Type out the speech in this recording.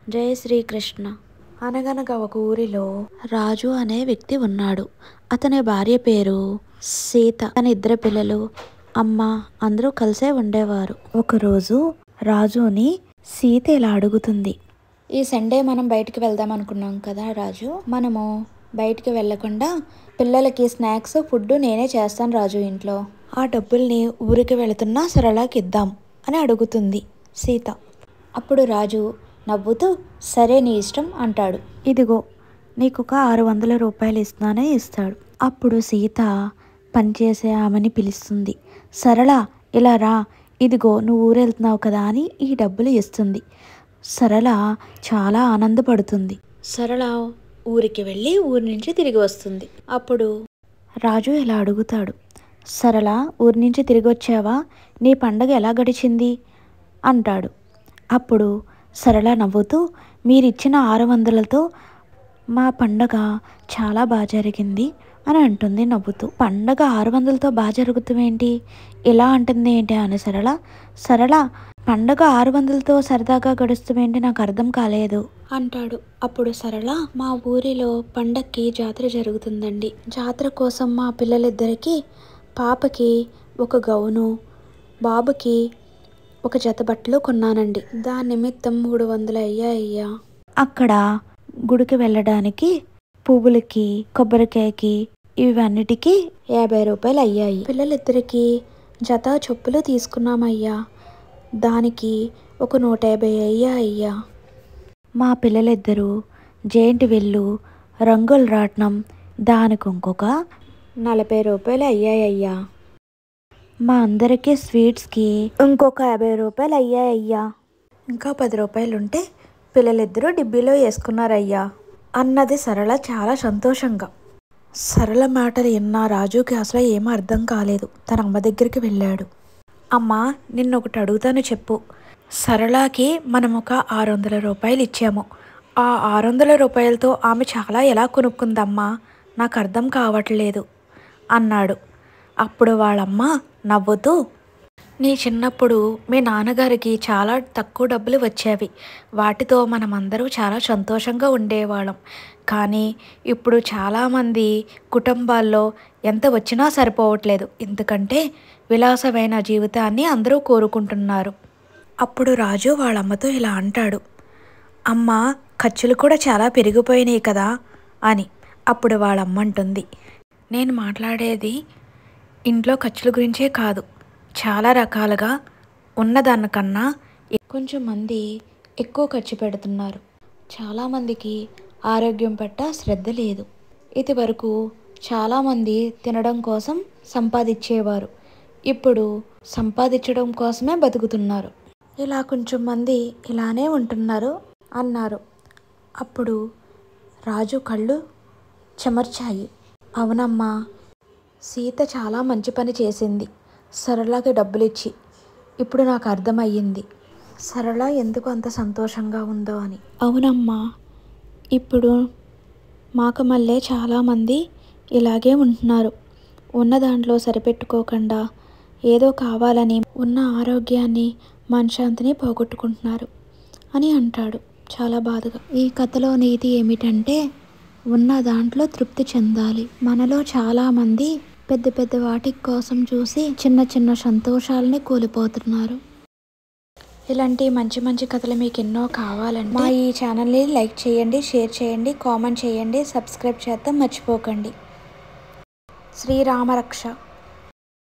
జై శ్రీకృష్ణ. అనగనగా ఒక ఊరిలో రాజు అనే వ్యక్తి ఉన్నాడు. అతని భార్య పేరు సీత. తన ఇద్దరు పిల్లలు, అమ్మ అందరూ కలిసే ఉండేవారు. ఒకరోజు రాజుని సీత ఇలా అడుగుతుంది, ఈ సండే మనం బయటికి వెళ్దాం అనుకున్నాం కదా రాజు, మనము బయటికి వెళ్ళకుండా పిల్లలకి స్నాక్స్ ఫుడ్ నేనే చేస్తాను రాజు ఇంట్లో, ఆ డబ్బుల్ని ఊరికి వెళుతున్నా సరళకి ఇద్దాం అని అడుగుతుంది సీత. అప్పుడు రాజు నవ్వుతూ సరే నీ ఇష్టం అంటాడు. ఇదిగో నీకొక 600 రూపాయలు ఇస్తానని ఇస్తాడు. అప్పుడు సీత పనిచేసే ఆమెని పిలుస్తుంది. సరళ ఇలా రా, ఇదిగో నువ్వు ఊరెళ్తున్నావు కదా అని ఈ డబ్బులు ఇస్తుంది. సరళ చాలా ఆనందపడుతుంది. సరళ ఊరికి వెళ్ళి ఊరి నుంచి తిరిగి వస్తుంది. అప్పుడు రాజు ఇలా అడుగుతాడు, సరళ ఊరి నుంచి తిరిగి వచ్చావా, నీ పండగ ఎలా గడిచింది అంటాడు. అప్పుడు సరళ నవ్వుతూ మీరిచ్చిన 600తో మా పండగ చాలా బాగా జరిగింది అని అంటుంది నవ్వుతూ. పండగ 600తో బాగా జరుగుతుందేంటి, ఇలా అంటుంది ఏంటి అని సరళ పండగ 600తో సరదాగా గడుస్తుందేంటి, నాకు అర్థం కాలేదు అంటాడు. అప్పుడు సరళ మా ఊరిలో పండక్కి జాతర జరుగుతుందండి, జాతర కోసం మా పిల్లలిద్దరికీ, పాపకి ఒక గౌను, బాబుకి ఒక జత బట్టలు కొన్నానండి, దాని నిమిత్తం 300 అయ్యాయ్యా. అక్కడ గుడికి వెళ్ళడానికి పువ్వులకి కొబ్బరికాయకి ఇవన్నిటికీ 50 రూపాయలు అయ్యాయి. పిల్లలిద్దరికి జత చెప్పులు తీసుకున్నామయ్యా, దానికి ఒక 150 అయ్యా. మా పిల్లలిద్దరూ జెయింట్ విల్లు రంగుల రాట్నం దానికి ఇంకొక 40 రూపాయలు అయ్యాయ్యా. మా అందరికీ స్వీట్స్కి ఇంకొక 50 రూపాయలు అయ్యాయ్యా. ఇంకా 10 రూపాయలు ఉంటే పిల్లలిద్దరూ డిబ్బీలో వేసుకున్నారయ్యా అన్నది సరళ చాలా సంతోషంగా. సరళ మాటలు విన్న రాజుకి అసలు ఏమీ అర్థం కాలేదు. తన అమ్మ దగ్గరికి వెళ్ళాడు. అమ్మ నిన్నొకటి అడుగుతాను చెప్పు, సరళకి మనం ఒక 600 రూపాయలు ఇచ్చాము, ఆ 600 రూపాయలతో ఆమె చాలా ఎలా కొనుక్కుందమ్మా, నాకు అర్థం కావట్లేదు అన్నాడు. అప్పుడు వాళ్ళమ్మ నవ్వుతూ నీ చిన్నప్పుడు మీ నాన్నగారికి చాలా తక్కువ డబ్బులు వచ్చేవి, వాటితో మనమందరూ చాలా సంతోషంగా ఉండేవాళ్ళం, కానీ ఇప్పుడు చాలామంది కుటుంబాల్లో ఎంత వచ్చినా సరిపోవట్లేదు, ఎందుకంటే విలాసమైన జీవితాన్ని అందరూ కోరుకుంటున్నారు. అప్పుడు రాజు వాళ్ళమ్మతో ఇలా అంటాడు, అమ్మ ఖర్చులు కూడా చాలా పెరిగిపోయినాయి కదా అని. అప్పుడు వాళ్ళమ్మ అంటుంది, నేను మాట్లాడేది ఇంట్లో ఖర్చుల గురించే కాదు, చాలా రకాలుగా ఉన్నదానికన్నా కొంచెం మంది ఎక్కువ ఖర్చు పెడుతున్నారు, చాలామందికి ఆరోగ్యం పట్ల శ్రద్ధ లేదు. ఇది వరకు చాలామంది తినడం కోసం సంపాదించేవారు, ఇప్పుడు సంపాదించడం కోసమే బతుకుతున్నారు, ఇలా కొంచెం మంది ఇలానే ఉంటున్నారు అన్నారు. అప్పుడు రాజు కళ్ళు చెమర్చాయి. అవునమ్మా, సీత చాలా మంచి పని చేసింది సరళకి డబ్బులిచ్చి, ఇప్పుడు నాకు అర్థమయ్యింది సరళ ఎందుకు అంత సంతోషంగా ఉందో అని. అవునమ్మా, ఇప్పుడు మాకు మళ్ళీ చాలామంది ఇలాగే ఉంటున్నారు, ఉన్న దాంట్లో సరిపెట్టుకోకుండా ఏదో కావాలని ఉన్న ఆరోగ్యాన్ని మనశ్శాంతిని పోగొట్టుకుంటున్నారు అని అంటాడు చాలా బాధగా. ఈ కథలో నీతి ఏమిటంటే ఉన్న దాంట్లో తృప్తి చెందాలి. మనలో చాలామంది పెద్ద పెద్ద వాటి కోసం చూసి చిన్న చిన్న సంతోషాలని కోల్పోతున్నారు. ఇలాంటి మంచి మంచి కథలు మీకు ఎన్నో కావాలంటే మా ఈ ఛానల్ని లైక్ చేయండి, షేర్ చేయండి, కామెంట్ చేయండి, సబ్స్క్రైబ్ చేద్దాం మర్చిపోకండి. శ్రీరామరక్ష.